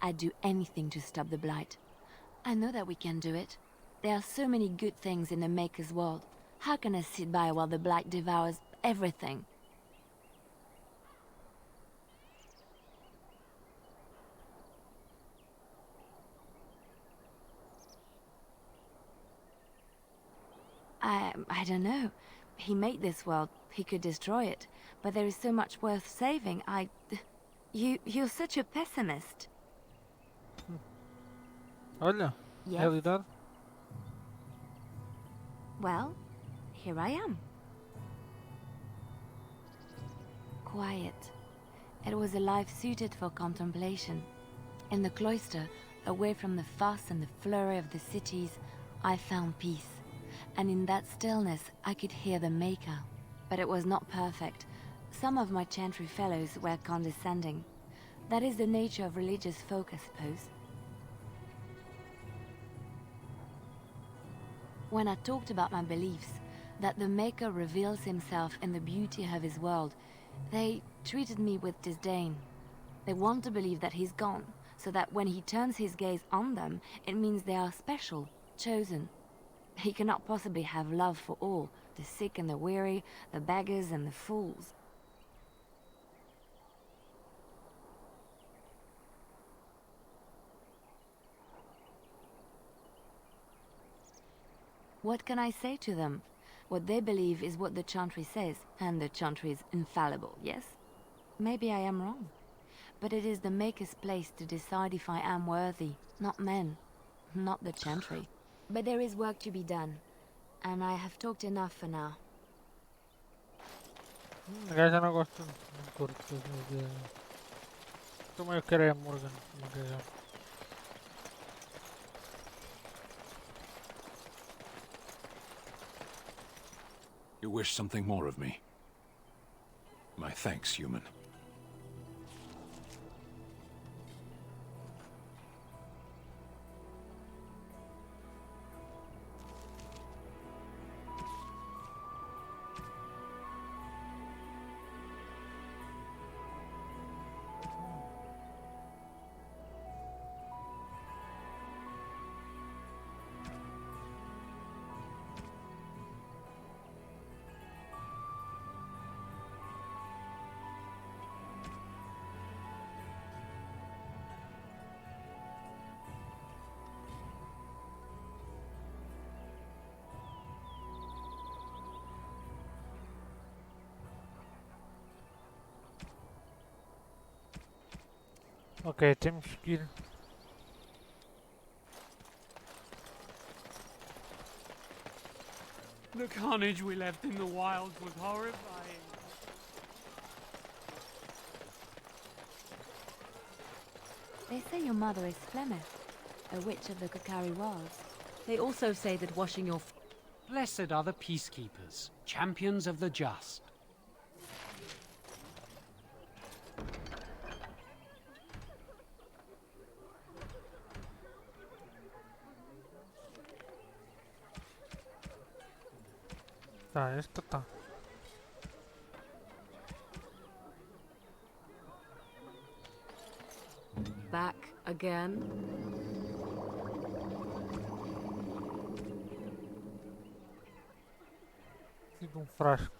Speaker 19: I'd do anything to stop the blight. I know that we can do it. There are so many good things in the Maker's world. How can I sit by while the blight devours everything? I don't know. He made this world. He could destroy it. But there is so much worth saving. You're such a pessimist.
Speaker 1: Olha,
Speaker 19: Yes.
Speaker 1: realidade.
Speaker 19: Well, here I am. Quiet. It was a life suited for contemplation. In the cloister, away from the fuss and the flurry of the cities, I found peace. And in that stillness, I could hear the Maker. But it was not perfect. Some of my Chantry fellows were condescending. That is the nature of religious folk, I suppose. When I talked about my beliefs, that the Maker reveals himself in the beauty of his world, they treated me with disdain. They want to believe that he's gone, so that when he turns his gaze on them, it means they are special, chosen. He cannot possibly have love for all, the sick and the weary, the beggars and the fools. What can I say to them? What they believe is what the Chantry says, and the Chantry is infallible, yes? Maybe I am wrong. But it is the Maker's place to decide if I am worthy, not men, not the Chantry. But there is work to be done, and I have talked enough for now.
Speaker 1: A gaja não gosta de português, mas também eu quero é Morgan.
Speaker 20: You wish something more of me? My thanks, human.
Speaker 1: Ok, temos que ir.
Speaker 5: The carnage we left in the wilds was horrifying.
Speaker 19: They say your mother is Flemeth, a witch of the Kokari wilds.
Speaker 2: They also say that washing your...
Speaker 5: Blessed are the peacekeepers, champions of the just.
Speaker 1: Tá, esta tá.
Speaker 2: Back again?
Speaker 1: Preciso de frasco.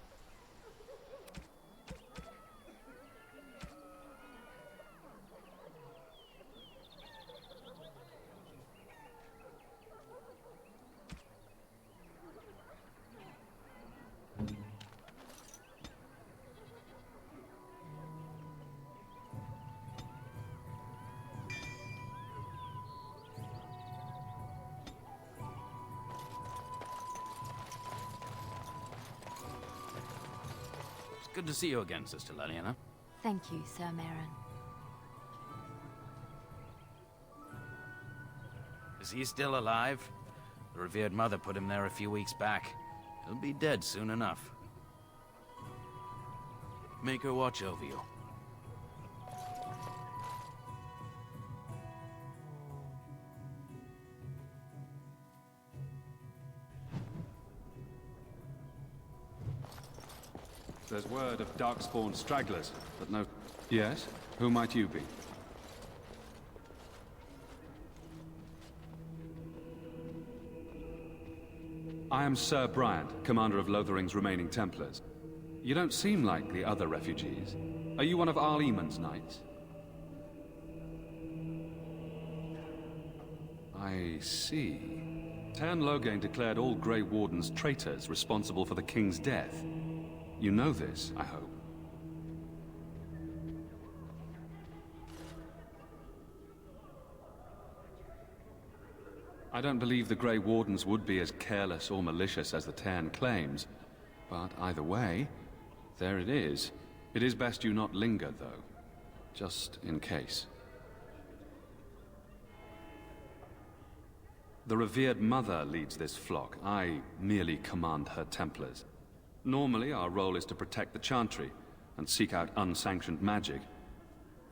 Speaker 16: Good to see you again, Sister Leliana.
Speaker 19: Thank you, Sir Merrin.
Speaker 16: Is he still alive? The revered mother put him there a few weeks back. He'll be dead soon enough. Make her watch over you.
Speaker 13: There's word of darkspawn stragglers, but no... Yes? Who might you be? I am Sir Bryant, commander of Lothering's remaining Templars. You don't seem like the other refugees. Are you one of Arl Eamon's knights? I see. Tern Loghain declared all Grey Wardens traitors responsible for the King's death. You know this, I hope. I don't believe the Grey Wardens would be as careless or malicious as the Tern claims. But either way, there it is. It is best you not linger, though. Just in case. The revered mother leads this flock. I merely command her Templars. Normally, our role is to protect the Chantry and seek out unsanctioned magic.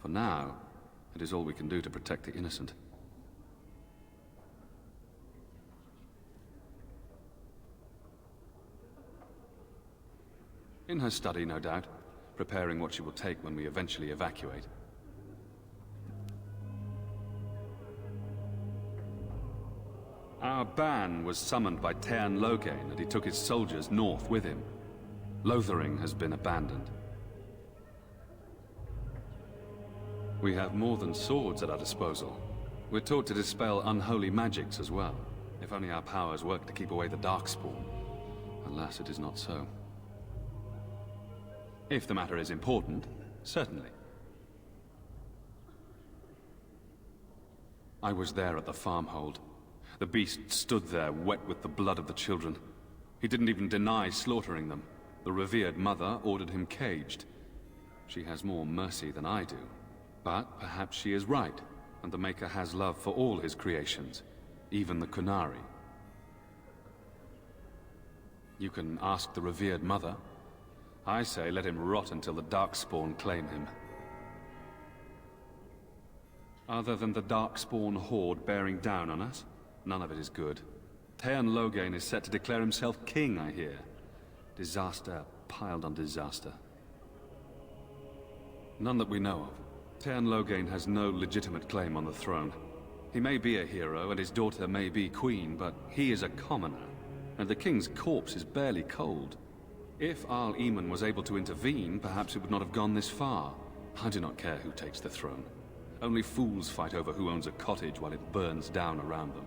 Speaker 13: For now, it is all we can do to protect the innocent. In her study, no doubt, preparing what she will take when we eventually evacuate. Our ban was summoned by Tern Loghain, and he took his soldiers north with him. Lothering has been abandoned. We have more than swords at our disposal. We're taught to dispel unholy magics as well. If only our powers work to keep away the Darkspawn. Alas, it is not so. If the matter is important, certainly. I was there at the farmhold. The beast stood there, wet with the blood of the children. He didn't even deny slaughtering them. The revered mother ordered him caged. She has more mercy than I do. But perhaps she is right, and the Maker has love for all his creations, even the Kunari. You can ask the revered mother. I say let him rot until the Darkspawn claim him. Other than the Darkspawn horde bearing down on us, none of it is good. Tern Loghain is set to declare himself king, I hear. Disaster piled on disaster. None that we know of. Tern Loghain has no legitimate claim on the throne. He may be a hero, and his daughter may be queen, but he is a commoner, and the king's corpse is barely cold. If Arl Eamon was able to intervene, perhaps it would not have gone this far. I do not care who takes the throne. Only fools fight over who owns a cottage while it burns down around them.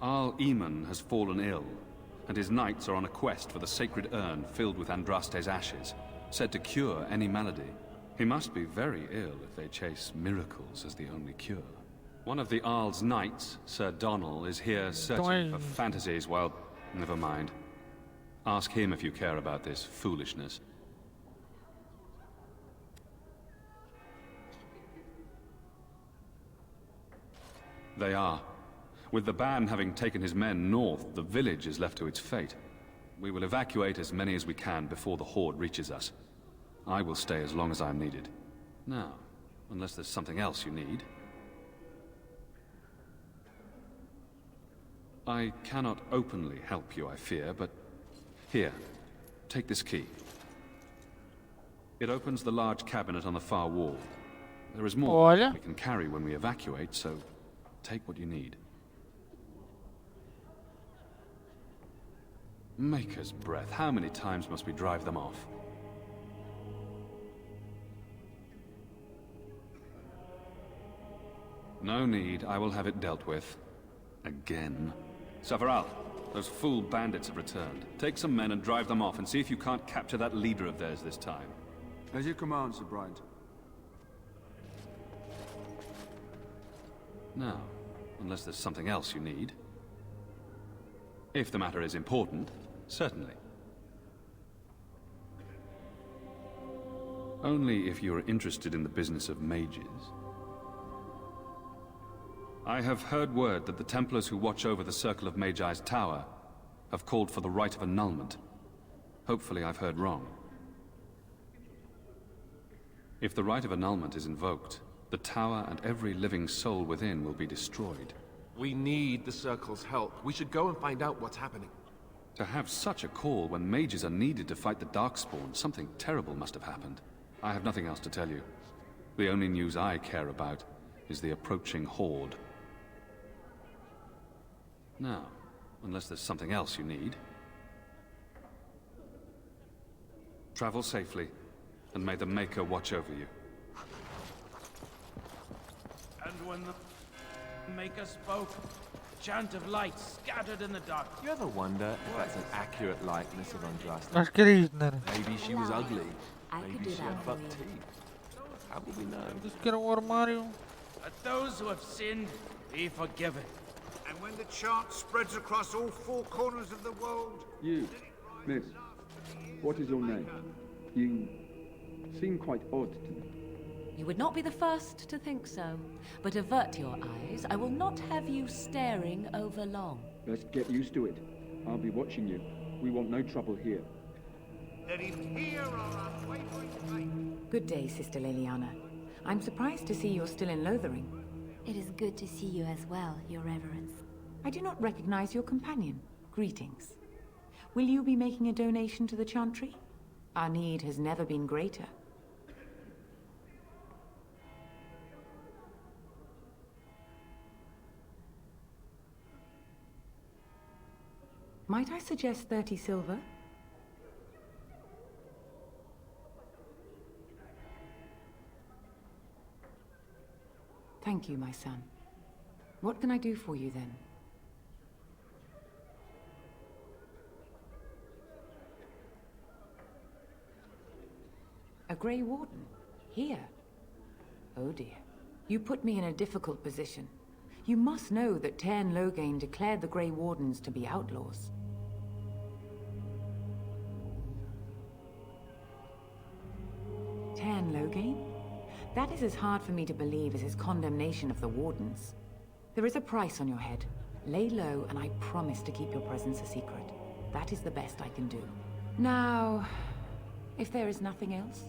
Speaker 13: Arl Eamon has fallen ill, and his knights are on a quest for the sacred urn filled with Andraste's ashes, said to cure any malady. He must be very ill if they chase miracles as the only cure. One of the Arl's knights, Sir Donnell, is here searching for fantasies while... Never mind. Ask him if you care about this foolishness. They are. With the ban having taken his men north, the village is left to its fate. We will evacuate as many as we can before the horde reaches us. I will stay as long as I am needed. Now, unless there's something else you need. I cannot openly help you, I fear, but... Here, take this key. It opens the large cabinet on the far wall. There is more we can carry when we evacuate, so take what you need. Maker's breath, how many times must we drive them off? No need, I will have it dealt with. Again. Savaral, those fool bandits have returned. Take some men and drive them off and see if you can't capture that leader of theirs this time.
Speaker 11: As you command, Sir Bryant.
Speaker 13: Now, unless there's something else you need. If the matter is important, certainly. Only if you're interested in the business of mages. I have heard word that the Templars who watch over the Circle of Magi's tower have called for the rite of annulment. Hopefully I've heard wrong. If the rite of annulment is invoked, the tower and every living soul within will be destroyed.
Speaker 8: We need the Circle's help. We should go and find out what's happening.
Speaker 13: To have such a call when mages are needed to fight the Darkspawn, something terrible must have happened. I have nothing else to tell you. The only news I care about is the approaching horde. Now, unless there's something else you need. Travel safely, and may the Maker watch over you.
Speaker 15: And when the Maker spoke, a chant of light scattered in the dark.
Speaker 3: You ever wonder if that's an accurate likeness of Andraste?
Speaker 1: Acho que era isso, né?
Speaker 3: Maybe she was ugly.
Speaker 2: I could
Speaker 3: Maybe
Speaker 2: do
Speaker 3: she
Speaker 2: that
Speaker 3: had
Speaker 2: for
Speaker 3: buck
Speaker 2: you.
Speaker 3: teeth. How will we know?
Speaker 1: Disse que era um armário.
Speaker 15: Let those who have sinned be forgiven.
Speaker 9: And when the chant spreads across all four corners of the world...
Speaker 22: You, miss, what is your name? You seem quite odd to me.
Speaker 2: You would not be the first to think so. But avert your eyes. I will not have you staring over long.
Speaker 22: Best get used to it. I'll be watching you. We want no trouble here.
Speaker 9: Let him hear our unwavering faith.
Speaker 23: Good day, Sister Leliana. I'm surprised to see you're still in Lothering.
Speaker 19: It is good to see you as well, Your Reverence.
Speaker 23: I do not recognize your companion. Greetings. Will you be making a donation to the Chantry? Our need has never been greater. Might I suggest 30 silver? Thank you, my son. What can I do for you then? A Grey Warden? Here? Oh dear. You put me in a difficult position. You must know that Tairn Loghain declared the Grey Wardens to be outlaws. Tairn Loghain? That is as hard for me to believe as his condemnation of the Wardens. There is a price on your head. Lay low, and I promise to keep your presence a secret. That is the best I can do. Now, if there is nothing else...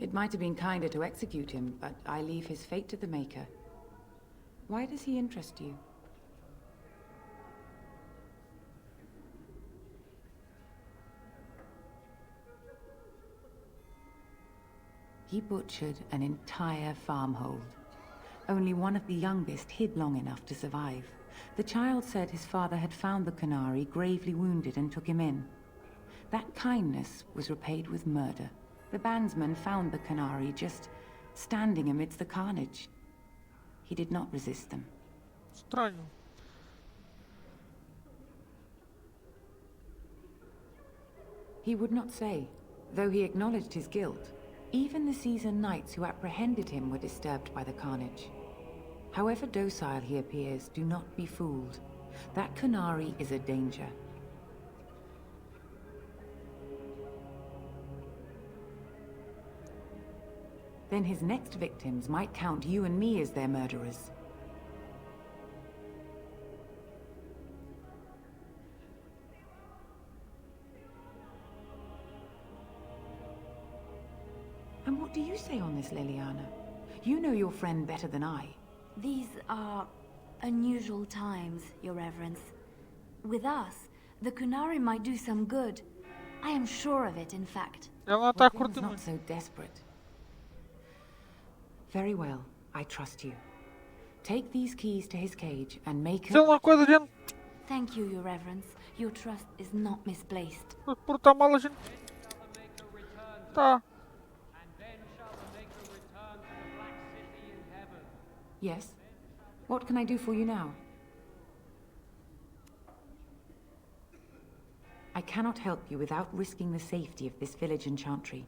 Speaker 23: It might have been kinder to execute him, but I leave his fate to the Maker. Why does he interest you? He butchered an entire farmhold. Only one of the youngest hid long enough to survive. The child said his father had found the Canary gravely wounded and took him in. That kindness was repaid with murder. The bandsman found the Canary just standing amidst the carnage. He did not resist them.
Speaker 1: Estranho.
Speaker 23: He would not say, though he acknowledged his guilt. Even the seasoned knights who apprehended him were disturbed by the carnage. However docile he appears, do not be fooled. That Canary is a danger. Then his next victims might count you and me as their murderers. And what do you say on this, Leliana? You know your friend better than I.
Speaker 19: These are unusual times, Your Reverence. With us, the Kunari might do some good. I am sure of it, in fact.
Speaker 23: Well, things not so desperate. Very well, I trust you. Take these keys to his cage and make a...
Speaker 19: Thank you, Your Reverence. Your trust is not misplaced.
Speaker 1: Portar mal a gente. Tá.
Speaker 23: Yes? What can I do for you now? I cannot help you without risking the safety of this village and chantry.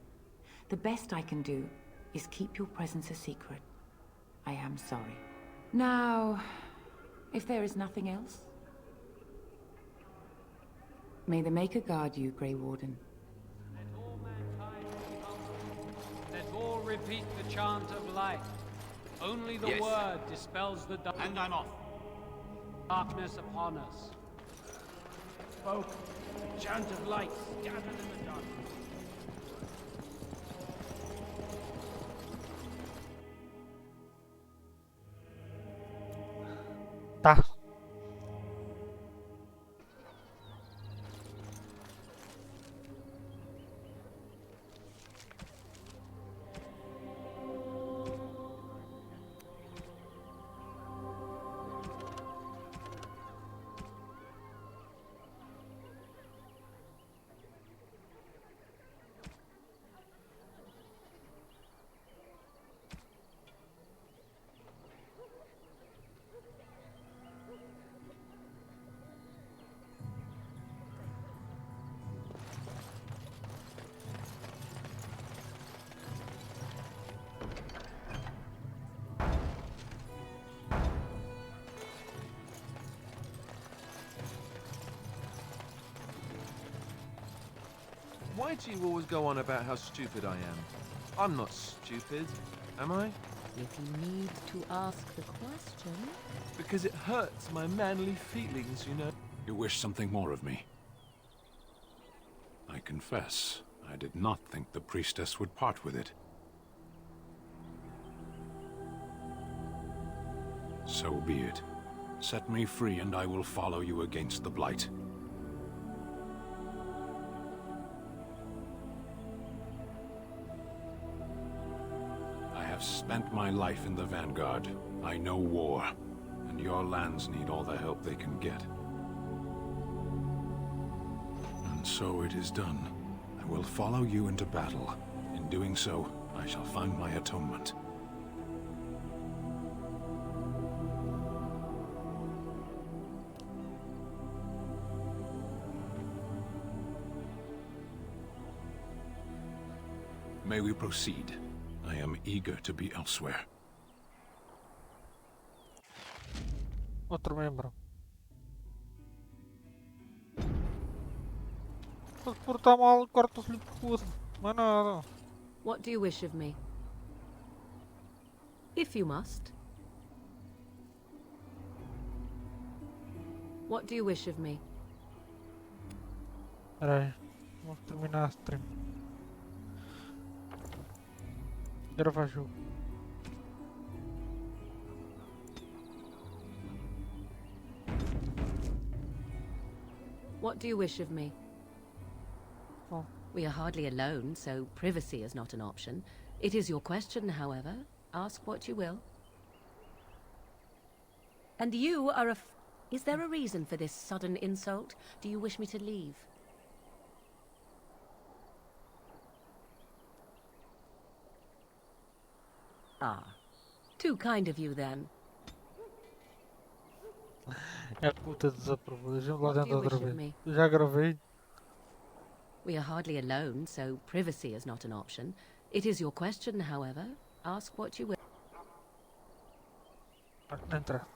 Speaker 23: The best I can do is keep your presence a secret. I am sorry. Now, if there is nothing else... May the Maker guard you, Grey Warden.
Speaker 5: Let all repeat the chant of life. Only the
Speaker 8: Yes.
Speaker 5: word dispels the
Speaker 12: And I'm off.
Speaker 5: darkness upon us.
Speaker 15: Spoke. Chant of light scattered in the darkness.
Speaker 1: Tá.
Speaker 3: Why do you always go on about how stupid I am? I'm not stupid, am I?
Speaker 2: If you need to ask the question...
Speaker 3: Because it hurts my manly feelings, you know.
Speaker 20: You wish something more of me? I confess, I did not think the priestess would part with it. So be it. Set me free and I will follow you against the Blight. I have spent my life in the Vanguard. I know war, and your lands need all the help they can get. And so it is done. I will follow you into battle. In doing so, I shall find my atonement. May we proceed? I am eager to be elsewhere.
Speaker 1: Outro membro. Se portar mal, corta-se-lhe o pescoço. Não é nada.
Speaker 2: What do you wish of me? If you must. What do you wish of me?
Speaker 1: Espera aí. Vamos terminar a stream. Gravar jogo.
Speaker 2: What do you wish of me?
Speaker 1: Oh.
Speaker 2: We are hardly alone, so privacy is not an option. It is your question, however. Ask what you will. And you are a... Is there a reason for this sudden insult? Do you wish me to leave? Ah. Too kind of you, then.
Speaker 1: É puta desaprovou. Deixa-me lá
Speaker 2: What do
Speaker 1: dentro
Speaker 2: you
Speaker 1: outra
Speaker 2: wish of
Speaker 1: vez.
Speaker 2: me?
Speaker 1: Já gravei.
Speaker 2: We are hardly alone, so privacy is not an option. It is your question, however. Ask what you will.
Speaker 1: Entra.